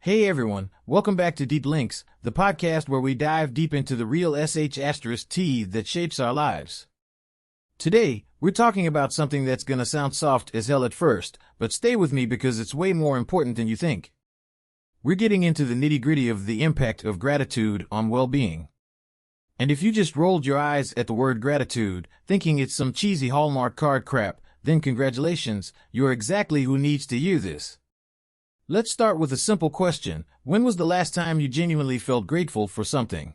Hey everyone, welcome back to Deep Links, the podcast where we dive deep into the real sh*t that shapes our lives. Today, we're talking about something that's gonna sound soft as hell at first, but stay with me because it's way more important than you think. We're getting into the nitty-gritty of the impact of gratitude on well-being. And if you just rolled your eyes at the word gratitude, thinking it's some cheesy Hallmark card crap, then congratulations, you're exactly who needs to hear this. Let's start with a simple question. When was the last time you genuinely felt grateful for something?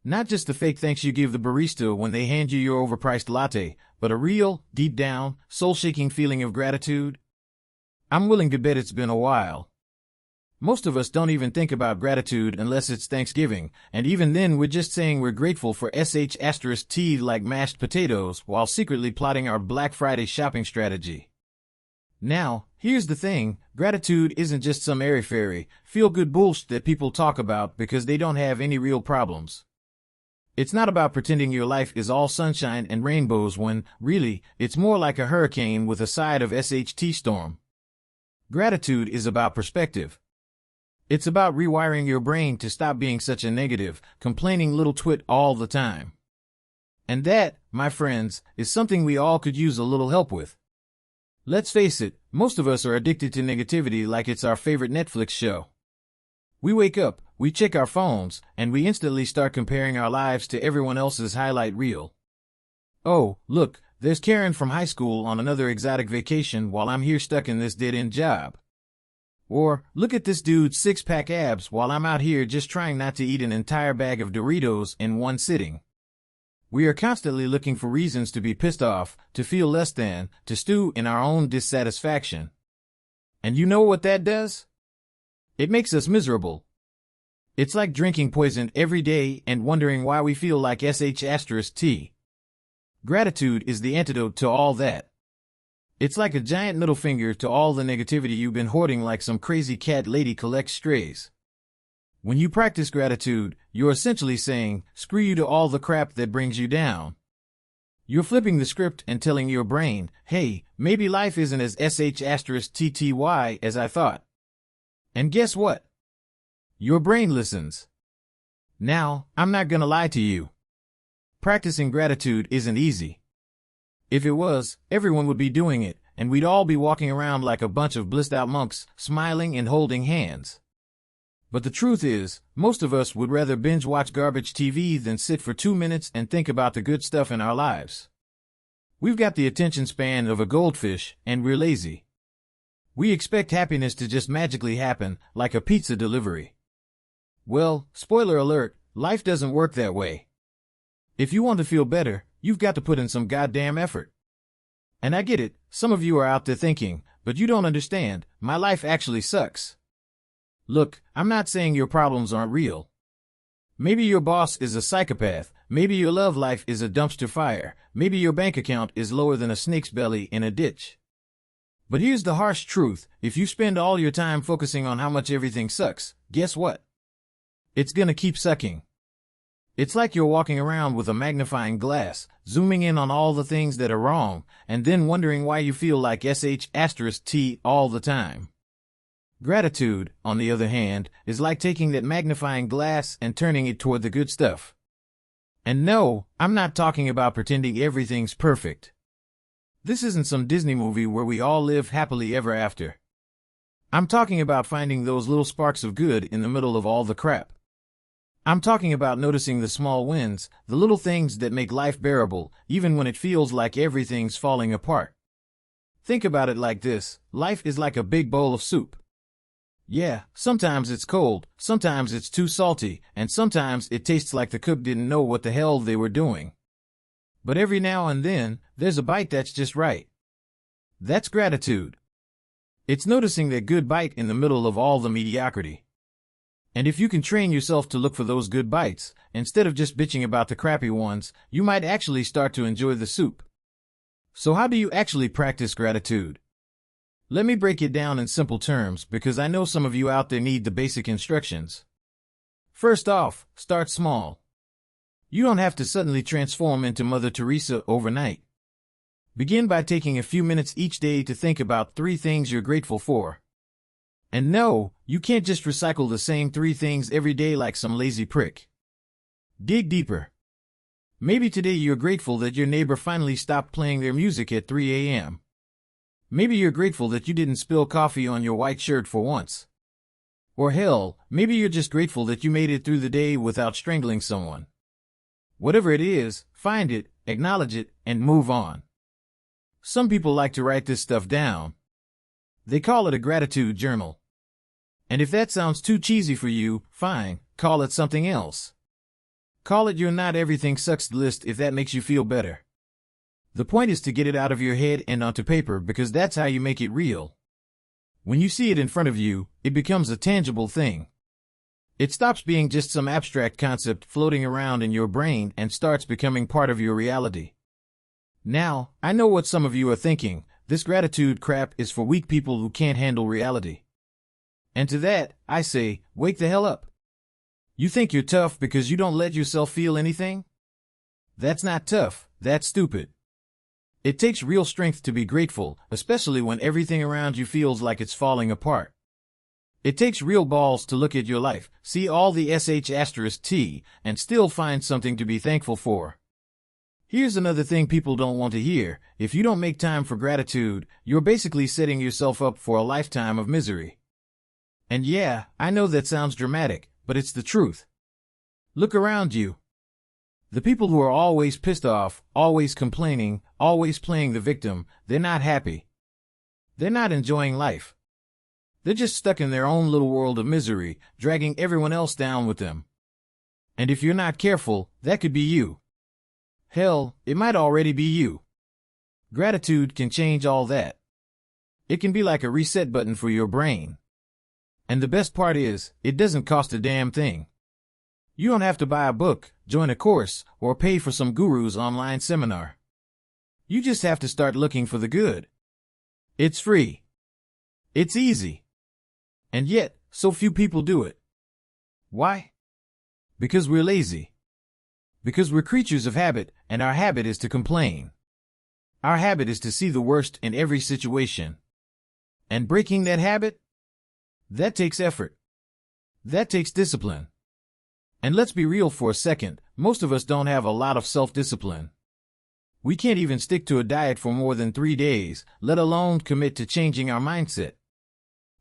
Not just the fake thanks you give the barista when they hand you your overpriced latte, but a real, deep down, soul-shaking feeling of gratitude? I'm willing to bet it's been a while. Most of us don't even think about gratitude unless it's Thanksgiving, and even then we're just saying we're grateful for sh*t like mashed potatoes while secretly plotting our Black Friday shopping strategy. Now, here's the thing, gratitude isn't just some airy-fairy, feel-good bullshit that people talk about because they don't have any real problems. It's not about pretending your life is all sunshine and rainbows when, really, it's more like a hurricane with a side of SHT storm. Gratitude is about perspective. It's about rewiring your brain to stop being such a negative, complaining little twit all the time. And that, my friends, is something we all could use a little help with. Let's face it, most of us are addicted to negativity like it's our favorite Netflix show. We wake up, we check our phones, and we instantly start comparing our lives to everyone else's highlight reel. Oh, look, there's Karen from high school on another exotic vacation while I'm here stuck in this dead-end job. Or, look at this dude's six-pack abs while I'm out here just trying not to eat an entire bag of Doritos in one sitting. We are constantly looking for reasons to be pissed off, to feel less than, to stew in our own dissatisfaction. And you know what that does? It makes us miserable. It's like drinking poison every day and wondering why we feel like sh*t. Gratitude is the antidote to all that. It's like a giant middle finger to all the negativity you've been hoarding like some crazy cat lady collects strays. When you practice gratitude, you're essentially saying, screw you to all the crap that brings you down. You're flipping the script and telling your brain, hey, maybe life isn't as sh*tty as I thought. And guess what? Your brain listens. Now, I'm not gonna lie to you. Practicing gratitude isn't easy. If it was, everyone would be doing it, and we'd all be walking around like a bunch of blissed-out monks, smiling and holding hands. But the truth is, most of us would rather binge-watch garbage TV than sit for 2 minutes and think about the good stuff in our lives. We've got the attention span of a goldfish, and we're lazy. We expect happiness to just magically happen, like a pizza delivery. Well, spoiler alert, life doesn't work that way. If you want to feel better, you've got to put in some goddamn effort. And I get it, some of you are out there thinking, but you don't understand, my life actually sucks. Look, I'm not saying your problems aren't real. Maybe your boss is a psychopath, maybe your love life is a dumpster fire, maybe your bank account is lower than a snake's belly in a ditch. But here's the harsh truth, if you spend all your time focusing on how much everything sucks, guess what? It's gonna keep sucking. It's like you're walking around with a magnifying glass, zooming in on all the things that are wrong, and then wondering why you feel like sh*t all the time. Gratitude, on the other hand, is like taking that magnifying glass and turning it toward the good stuff. And no, I'm not talking about pretending everything's perfect. This isn't some Disney movie where we all live happily ever after. I'm talking about finding those little sparks of good in the middle of all the crap. I'm talking about noticing the small wins, the little things that make life bearable, even when it feels like everything's falling apart. Think about it like this, life is like a big bowl of soup. Yeah, sometimes it's cold, sometimes it's too salty, and sometimes it tastes like the cook didn't know what the hell they were doing. But every now and then, there's a bite that's just right. That's gratitude. It's noticing that good bite in the middle of all the mediocrity. And if you can train yourself to look for those good bites, instead of just bitching about the crappy ones, you might actually start to enjoy the soup. So how do you actually practice gratitude? Let me break it down in simple terms because I know some of you out there need the basic instructions. First off, start small. You don't have to suddenly transform into Mother Teresa overnight. Begin by taking a few minutes each day to think about 3 things you're grateful for. And no, You can't just recycle the same 3 things every day like some lazy prick. Dig deeper. Maybe today you're grateful that your neighbor finally stopped playing their music at 3 a.m. Maybe you're grateful that you didn't spill coffee on your white shirt for once. Or hell, maybe you're just grateful that you made it through the day without strangling someone. Whatever it is, find it, acknowledge it, and move on. Some people like to write this stuff down. They call it a gratitude journal. And if that sounds too cheesy for you, fine, call it something else. Call it your not everything sucks list if that makes you feel better. The point is to get it out of your head and onto paper because that's how you make it real. When you see it in front of you, it becomes a tangible thing. It stops being just some abstract concept floating around in your brain and starts becoming part of your reality. Now, I know what some of you are thinking. This gratitude crap is for weak people who can't handle reality. And to that, I say, wake the hell up. You think you're tough because you don't let yourself feel anything? That's not tough, that's stupid. It takes real strength to be grateful, especially when everything around you feels like it's falling apart. It takes real balls to look at your life, see all the sh*t, and still find something to be thankful for. Here's another thing people don't want to hear. If you don't make time for gratitude, you're basically setting yourself up for a lifetime of misery. And yeah, I know that sounds dramatic, but it's the truth. Look around you. The people who are always pissed off, always complaining, always playing the victim, they're not happy. They're not enjoying life. They're just stuck in their own little world of misery, dragging everyone else down with them. And if you're not careful, that could be you. Hell, it might already be you. Gratitude can change all that. It can be like a reset button for your brain. And the best part is, it doesn't cost a damn thing. You don't have to buy a book, join a course, or pay for some guru's online seminar. You just have to start looking for the good. It's free. It's easy. And yet, so few people do it. Why? Because we're lazy. Because we're creatures of habit, and our habit is to complain. Our habit is to see the worst in every situation. And breaking that habit? That takes effort. That takes discipline. And let's be real for a second, most of us don't have a lot of self-discipline. We can't even stick to a diet for more than 3 days, let alone commit to changing our mindset.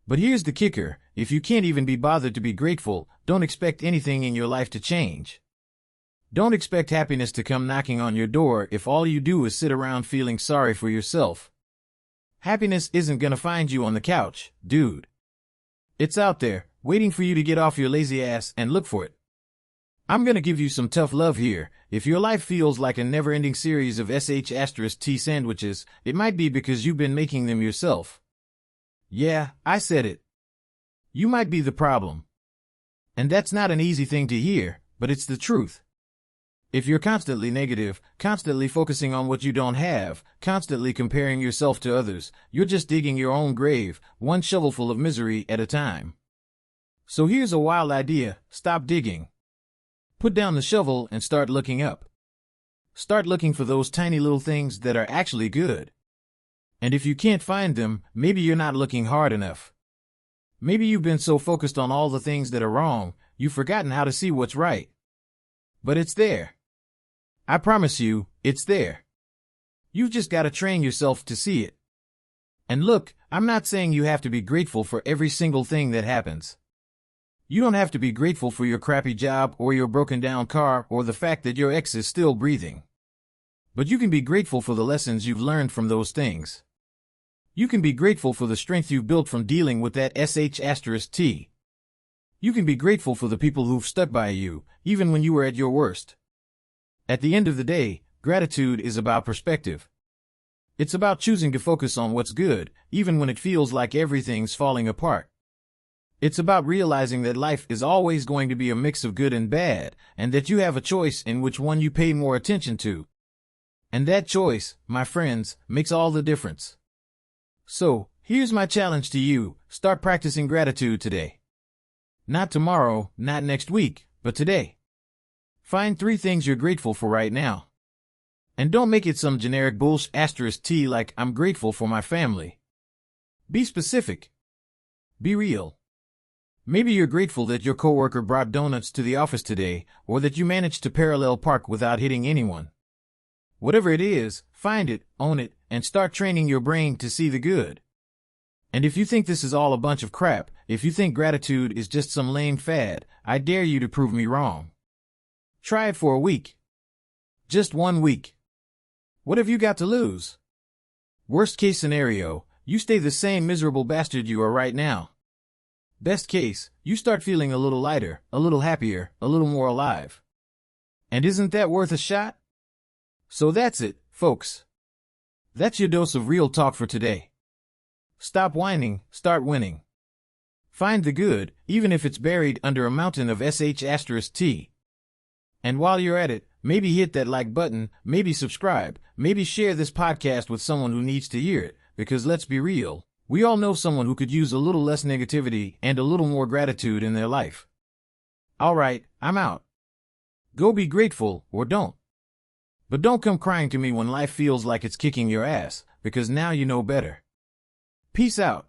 But here's the kicker, if you can't even be bothered to be grateful, don't expect anything in your life to change. Don't expect happiness to come knocking on your door if all you do is sit around feeling sorry for yourself. Happiness isn't gonna find you on the couch, dude. It's out there, waiting for you to get off your lazy ass and look for it. I'm gonna give you some tough love here. If your life feels like a never-ending series of sh*t sandwiches, it might be because you've been making them yourself. Yeah, I said it. You might be the problem. And that's not an easy thing to hear, but it's the truth. If you're constantly negative, constantly focusing on what you don't have, constantly comparing yourself to others, you're just digging your own grave, one shovelful of misery at a time. So here's a wild idea, stop digging. Put down the shovel and start looking up. Start looking for those tiny little things that are actually good. And if you can't find them, maybe you're not looking hard enough. Maybe you've been so focused on all the things that are wrong, you've forgotten how to see what's right. But it's there. I promise you, it's there. You've just got to train yourself to see it. And look, I'm not saying you have to be grateful for every single thing that happens. You don't have to be grateful for your crappy job or your broken down car or the fact that your ex is still breathing. But you can be grateful for the lessons you've learned from those things. You can be grateful for the strength you've built from dealing with that sh*t. You can be grateful for the people who've stuck by you, even when you were at your worst. At the end of the day, gratitude is about perspective. It's about choosing to focus on what's good, even when it feels like everything's falling apart. It's about realizing that life is always going to be a mix of good and bad, and that you have a choice in which one you pay more attention to. And that choice, my friends, makes all the difference. So, here's my challenge to you, start practicing gratitude today. Not tomorrow, not next week, but today. Find 3 things you're grateful for right now. And don't make it some generic bullshit like I'm grateful for my family. Be specific. Be real. Maybe you're grateful that your coworker brought donuts to the office today, or that you managed to parallel park without hitting anyone. Whatever it is, find it, own it, and start training your brain to see the good. And if you think this is all a bunch of crap, if you think gratitude is just some lame fad, I dare you to prove me wrong. Try it for a week. Just 1 week. What have you got to lose? Worst case scenario, you stay the same miserable bastard you are right now. Best case, you start feeling a little lighter, a little happier, a little more alive. And isn't that worth a shot? So that's it, folks. That's your dose of real talk for today. Stop whining, start winning. Find the good, even if it's buried under a mountain of sh*t. And while you're at it, maybe hit that like button, maybe subscribe, maybe share this podcast with someone who needs to hear it, because let's be real, we all know someone who could use a little less negativity and a little more gratitude in their life. All right, I'm out. Go be grateful, or don't. But don't come crying to me when life feels like it's kicking your ass, because now you know better. Peace out.